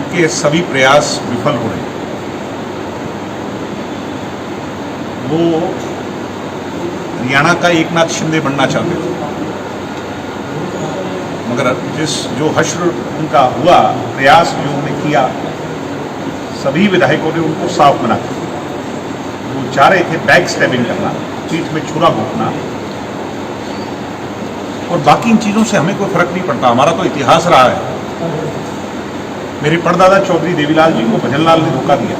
उनके सभी प्रयास विफल हो रहे हैं। वो हरियाणा का एकनाथ शिंदे बनना चाहते थे, मगर जो हश्र उनका हुआ, प्रयास जो उन्होंने किया, सभी विधायकों ने उनको साफ मना किया। वो चाह रहे थे बैक स्टैबिंग करना, पीठ में छुरा घोंपना, और बाकी इन चीज़ों से हमें कोई फर्क नहीं पड़ता। हमारा तो इतिहास रहा है। मेरे परदादा चौधरी देवीलाल जी को भजनलाल ने धोखा दिया,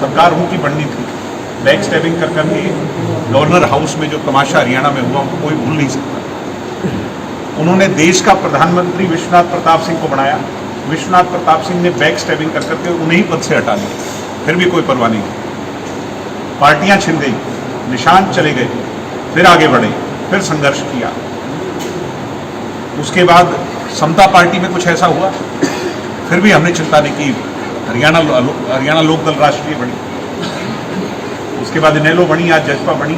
सरकार उनकी बननी थी। बैक स्टैबिंग कर करके गवर्नर हाउस में जो तमाशा हरियाणा में हुआ उनको कोई भूल नहीं सकता। उन्होंने देश का प्रधानमंत्री विश्वनाथ प्रताप सिंह को बनाया, विश्वनाथ प्रताप सिंह ने बैक स्टैबिंग कर करके उन्हें ही पद से हटा दिया, फिर भी कोई परवाह नहीं। पार्टियां छिन गई, निशान चले गए, फिर आगे बढ़े, फिर संघर्ष किया। उसके बाद समता पार्टी में कुछ ऐसा हुआ, फिर भी हमने चिंता नहीं की। हरियाणा लोकदल राष्ट्रीय बनी, उसके बाद इनेलो बनी, आज जजपा बनी।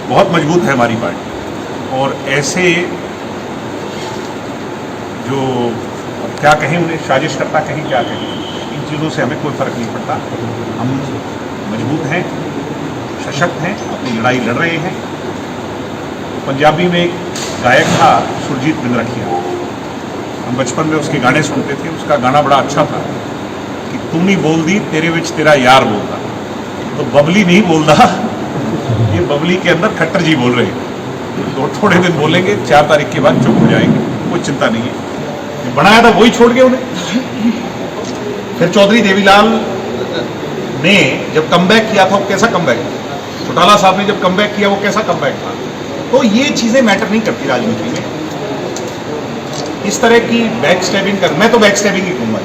बहुत मजबूत है हमारी पार्टी। और ऐसे जो क्या कहें उन्हें, साजिशकर्ता कहें, क्या कहें, इन चीज़ों से हमें कोई फर्क नहीं पड़ता। हम मजबूत हैं, सशक्त हैं, अपनी लड़ाई लड़ रहे हैं। पंजाबी में एक गायक था सुरजीत बिंद्रखिया, हम बचपन में उसके गाने सुनते थे। उसका गाना बड़ा अच्छा था कि तू नहीं बोल दी तेरे विच तेरा यार बोलता। तो बबली नहीं बोल रहा, ये बबली के अंदर खट्टर जी बोल रहे हैं। तो थोड़े दिन बोलेंगे, 4 तारीख के बाद चुप हो जाएंगे, कोई चिंता नहीं है। बनाया था वही छोड़ गए उन्हें। फिर चौधरी देवीलाल ने जब कमबैक किया था, वो कैसा कमबैक था? चौटाला साहब ने जब कमबैक किया, वो कैसा कमबैक था? तो ये चीजें मैटर नहीं करती राजनीति में। इस तरह की बैक स्टैबिंग कर, मैं तो बैक स्टैबिंग ही कहूँगा।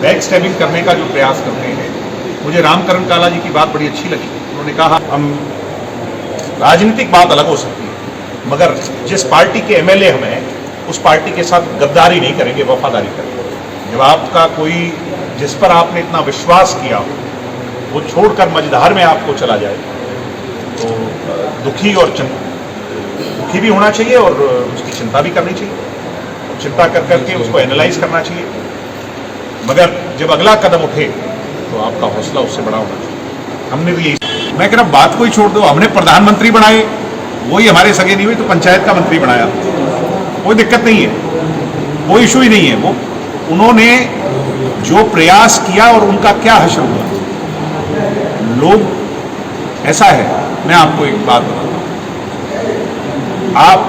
बैक स्टैबिंग करने का जो प्रयास करते हैं, मुझे रामकरण काला जी की बात बड़ी अच्छी लगी। उन्होंने कहा हम राजनीतिक बात अलग हो सकती है, मगर जिस पार्टी के एमएलए हम हैं, उस पार्टी के साथ गद्दारी नहीं करेंगे, वफादारी करेंगे। जब आपका कोई, जिस पर आपने इतना विश्वास किया हो, वो छोड़कर मझधार में आपको चला जाए, तो दुखी भी होना चाहिए और उसकी चिंता भी करनी चाहिए। और चिंता कर करके उसको एनालाइज करना चाहिए, मगर जब अगला कदम उठे तो आपका हौसला उससे बड़ा होना चाहिए। हमने भी यही, मैं कह रहा बात कोई छोड़ दो, हमने प्रधानमंत्री बनाए, वही हमारे सगे नहीं हुए, तो पंचायत का मंत्री बनाया, कोई दिक्कत नहीं है, कोई इशू ही नहीं है। वो उन्होंने जो प्रयास किया और उनका क्या हश्र हुआ। लोग ऐसा है, मैं आपको एक बात बताता हूँ, आप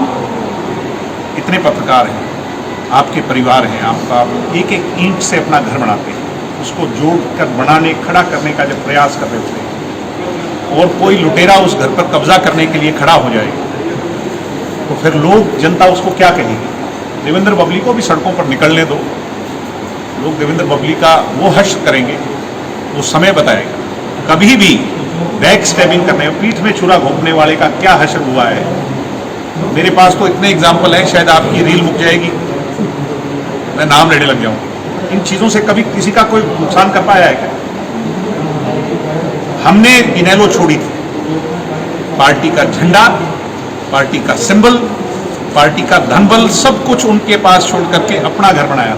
इतने पत्रकार हैं, आपके परिवार हैं, आपका एक एक ईंट से अपना घर बनाते हैं, उसको जोड़कर बनाने, खड़ा करने का जब प्रयास कर रहे होते हैं, और कोई लुटेरा उस घर पर कब्जा करने के लिए खड़ा हो जाए, तो फिर लोग, जनता उसको क्या कहेगी? देवेंद्र बबली को भी सड़कों पर निकलने दो, लोग देवेंद्र बबली का वो हश्र करेंगे, वो समय बताएगा। कभी भी बैक स्टैबिंग करने, पीठ में छुरा घोंपने वाले का क्या हश्र हुआ है। मेरे पास तो इतने एग्जाम्पल हैं, शायद आपकी रील मुक जाएगी, मैं नाम लेने लग जाऊं। इन चीज़ों से कभी किसी का कोई नुकसान कर पाया है क्या? हमने इनेलो छोड़ी थी, पार्टी का झंडा, पार्टी का सिंबल, पार्टी का धनबल, सब कुछ उनके पास छोड़ करके अपना घर बनाया।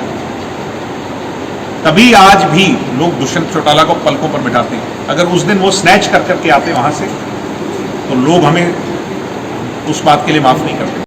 तभी आज भी लोग दुष्यंत चौटाला को पलकों पर बिठाते हैं। अगर उस दिन वो स्नैच कर करके आते वहां से, तो लोग हमें उस बात के लिए माफ नहीं करते।